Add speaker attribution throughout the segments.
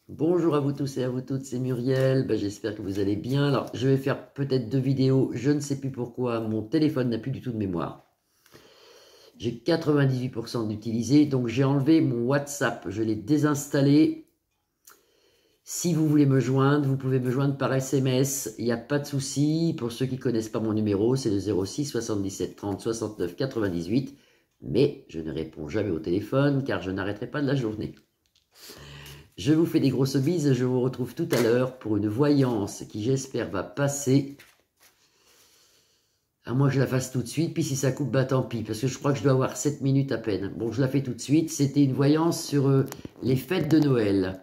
Speaker 1: Bonjour à vous tous et à vous toutes, c'est Muriel, j'espère que vous allez bien. Alors, je vais faire peut-être 2 vidéos, je ne sais plus pourquoi, mon téléphone n'a plus du tout de mémoire. J'ai 98% d'utilisé, donc j'ai enlevé mon WhatsApp, je l'ai désinstallé. Si vous voulez me joindre, vous pouvez me joindre par SMS, il n'y a pas de souci. Pour ceux qui ne connaissent pas mon numéro, c'est le 06 77 30 69 98. Mais je ne réponds jamais au téléphone car je n'arrêterai pas de la journée. Je vous fais des grosses bises, je vous retrouve tout à l'heure pour une voyance qui j'espère va passer. À moins que je la fasse tout de suite, puis si ça coupe, tant pis, parce que je crois que je dois avoir 7 minutes à peine. Bon, je la fais tout de suite, c'était une voyance sur les fêtes de Noël.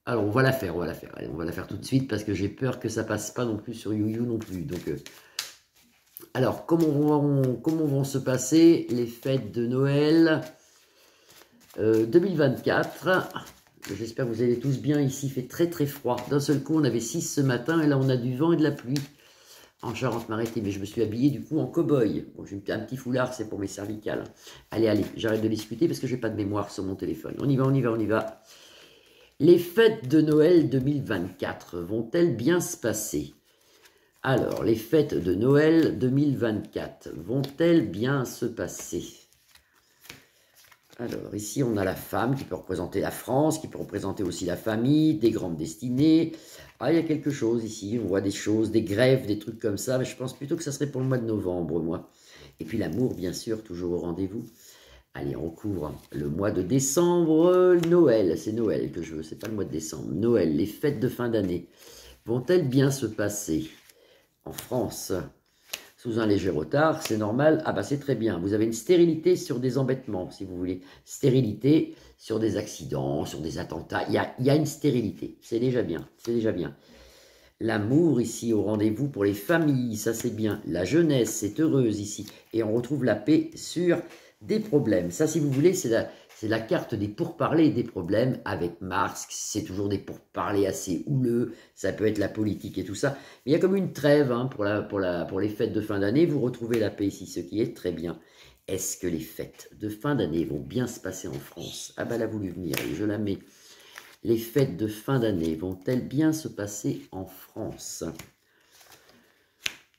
Speaker 1: Alors, on va la faire, Allez, on va la faire tout de suite, parce que j'ai peur que ça passe pas non plus sur YouYou non plus. Donc, alors, comment vont se passer les fêtes de Noël 2024? J'espère que vous allez tous bien. Ici, il fait très très froid. D'un seul coup, on avait 6 ce matin et là, on a du vent et de la pluie en Charente-Maritime. Mais je me suis habillé du coup en cow-boy. Bon, j'ai un petit foulard, c'est pour mes cervicales. Allez, j'arrête de discuter parce que j'ai pas de mémoire sur mon téléphone. On y va. Les fêtes de Noël 2024 vont-elles bien se passer? Alors, les fêtes de Noël 2024 vont-elles bien se passer? Alors, ici, on a la femme qui peut représenter la France, qui peut représenter aussi la famille, des grandes destinées. Ah, il y a quelque chose ici, on voit des choses, des grèves, des trucs comme ça, mais je pense plutôt que ça serait pour le mois de novembre, moi. Et puis l'amour, bien sûr, toujours au rendez-vous. Allez, on couvre le mois de décembre, Noël, c'est Noël que je veux, c'est pas le mois de décembre. Noël, les fêtes de fin d'année, vont-elles bien se passer en France? Sous un léger retard, c'est normal. Ah bah c'est très bien. Vous avez une stérilité sur des embêtements, si vous voulez. Stérilité sur des accidents, sur des attentats. Il y a une stérilité. C'est déjà bien. C'est déjà bien. L'amour ici au rendez-vous pour les familles, ça c'est bien. La jeunesse est heureuse ici. Et on retrouve la paix sur des problèmes. Ça, si vous voulez, c'est la carte des pourparlers et des problèmes avec Marx. C'est toujours des pourparlers assez houleux. Ça peut être la politique et tout ça. Mais il y a comme une trêve hein, pour les fêtes de fin d'année. Vous retrouvez la paix ici, ce qui est très bien. Est-ce que les fêtes de fin d'année vont bien se passer en France? Ah bah elle a voulu venir, et je la mets. Les fêtes de fin d'année vont-elles bien se passer en France?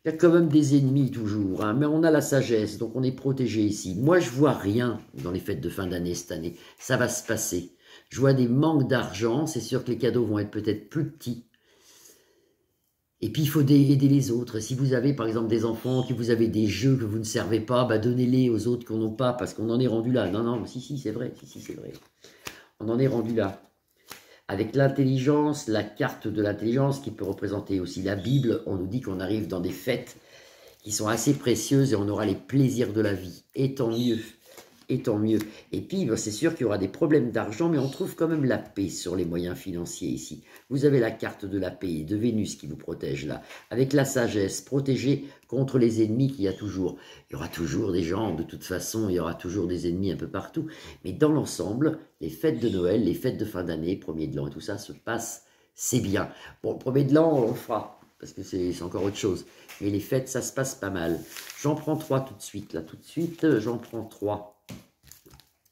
Speaker 1: Il y a quand même des ennemis toujours, hein, mais on a la sagesse, donc on est protégé ici. Moi, je vois rien dans les fêtes de fin d'année cette année. Ça va se passer. Je vois des manques d'argent. C'est sûr que les cadeaux vont être peut-être plus petits. Et puis, il faut aider les autres. Si vous avez, par exemple, des enfants, que vous avez des jeux que vous ne servez pas, donnez-les aux autres qu'on n'a pas, parce qu'on en est rendu là. Non, si, c'est vrai. Si, c'est vrai. On en est rendu là. Avec l'intelligence, la carte de l'intelligence qui peut représenter aussi la Bible, on nous dit qu'on arrive dans des fêtes qui sont assez précieuses et on aura les plaisirs de la vie. Et tant mieux. Et tant mieux. Et puis, c'est sûr qu'il y aura des problèmes d'argent, mais on trouve quand même la paix sur les moyens financiers ici. Vous avez la carte de la paix, de Vénus qui vous protège là. Avec la sagesse, protégée contre les ennemis qu'il y a toujours. Il y aura toujours des gens, de toute façon, il y aura toujours des ennemis un peu partout. Mais dans l'ensemble, les fêtes de Noël, les fêtes de fin d'année, premier de l'an et tout ça se passe, c'est bien. Bon, le premier de l'an, on le fera, parce que c'est encore autre chose. Mais les fêtes, ça se passe pas mal. J'en prends 3 tout de suite, là, tout de suite, j'en prends 3.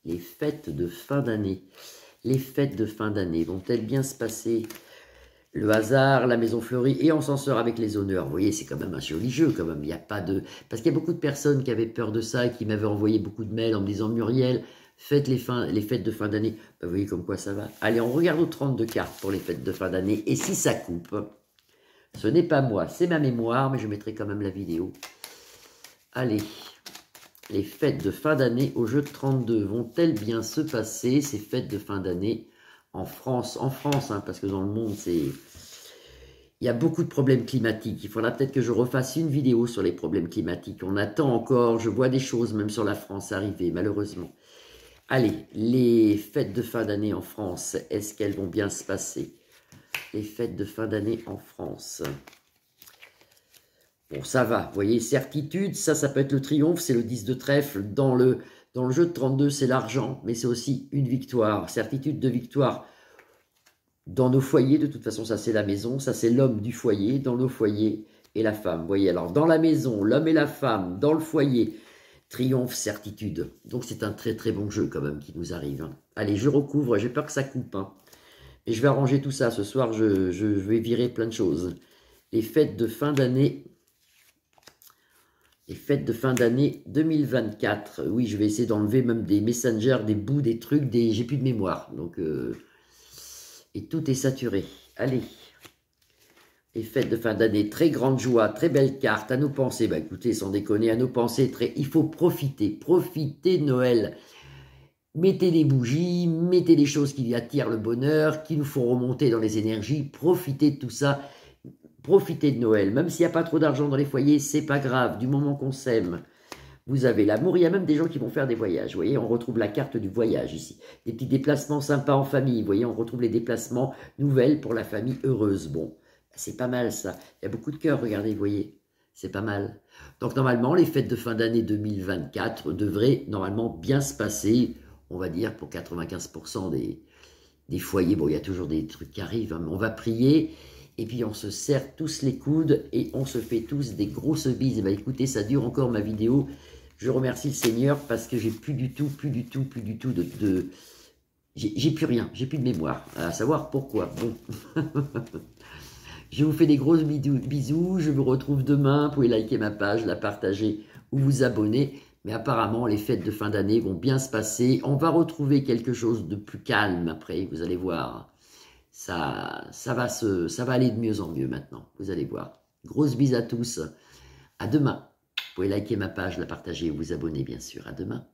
Speaker 1: Les fêtes de fin d'année. Les fêtes de fin d'année vont-elles bien se passer? Le hasard, la maison fleurie, et on s'en sort avec les honneurs. Vous voyez, c'est quand même un joli jeu, quand même. Il n'y a pas de... Parce qu'il y a beaucoup de personnes qui avaient peur de ça et qui m'avaient envoyé beaucoup de mails en me disant « Muriel, faites les fêtes de fin d'année. » Vous voyez comme quoi ça va. Allez, on regarde aux 32 cartes pour les fêtes de fin d'année. Et si ça coupe, ce n'est pas moi, c'est ma mémoire, mais je mettrai quand même la vidéo. Allez. Les fêtes de fin d'année au jeu de 32 vont-elles bien se passer, ces fêtes de fin d'année en France? En France, hein, parce que dans le monde, il y a beaucoup de problèmes climatiques. Il faudra peut-être que je refasse une vidéo sur les problèmes climatiques. On attend encore, je vois des choses même sur la France arriver, malheureusement. Allez, les fêtes de fin d'année en France, est-ce qu'elles vont bien se passer? Les fêtes de fin d'année en France. Bon, ça va, vous voyez, certitude, ça peut être le triomphe, c'est le 10 de trèfle. Dans le jeu de 32, c'est l'argent, mais c'est aussi une victoire. Certitude de victoire dans nos foyers, de toute façon, ça c'est la maison, ça c'est l'homme du foyer, dans nos foyers, et la femme. Vous voyez, alors dans la maison, l'homme et la femme, dans le foyer, triomphe, certitude. Donc c'est un très très bon jeu quand même qui nous arrive. Hein. Allez, je recouvre, j'ai peur que ça coupe. Hein. Et je vais arranger tout ça. Ce soir, je vais virer plein de choses. Les fêtes de fin d'année. Les fêtes de fin d'année 2024. Oui, je vais essayer d'enlever même des messengers, des bouts, des trucs, j'ai plus de mémoire. Donc, et tout est saturé. Allez. Les fêtes de fin d'année, très grande joie, très belle carte, à nos pensées. Bah écoutez, sans déconner, à nos pensées, il faut profiter. Profiter de Noël. Mettez des bougies, mettez des choses qui attirent le bonheur, qui nous font remonter dans les énergies. Profitez de tout ça. Profitez de Noël. Même s'il n'y a pas trop d'argent dans les foyers, c'est pas grave. Du moment qu'on s'aime, vous avez l'amour. Il y a même des gens qui vont faire des voyages. Vous voyez, on retrouve la carte du voyage ici. Des petits déplacements sympas en famille. Vous voyez, on retrouve les déplacements nouvelles pour la famille heureuse. Bon, c'est pas mal ça. Il y a beaucoup de cœur, regardez, vous voyez. C'est pas mal. Donc normalement, les fêtes de fin d'année 2024 devraient normalement bien se passer. On va dire pour 95% des foyers. Bon, il y a toujours des trucs qui arrivent. Hein, mais on va prier. Et puis on se serre tous les coudes et on se fait tous des grosses bises. Et bien écoutez, ça dure encore ma vidéo. Je remercie le Seigneur parce que j'ai plus du tout de j'ai plus rien, j'ai plus de mémoire. À savoir pourquoi. Bon. Je vous fais des gros bisous. Je vous retrouve demain. Vous pouvez liker ma page, la partager ou vous abonner. Mais apparemment, les fêtes de fin d'année vont bien se passer. On va retrouver quelque chose de plus calme après, vous allez voir. Ça va aller de mieux en mieux maintenant, vous allez voir. Grosse bise à tous, à demain. Vous pouvez liker ma page, la partager et vous abonner bien sûr, à demain.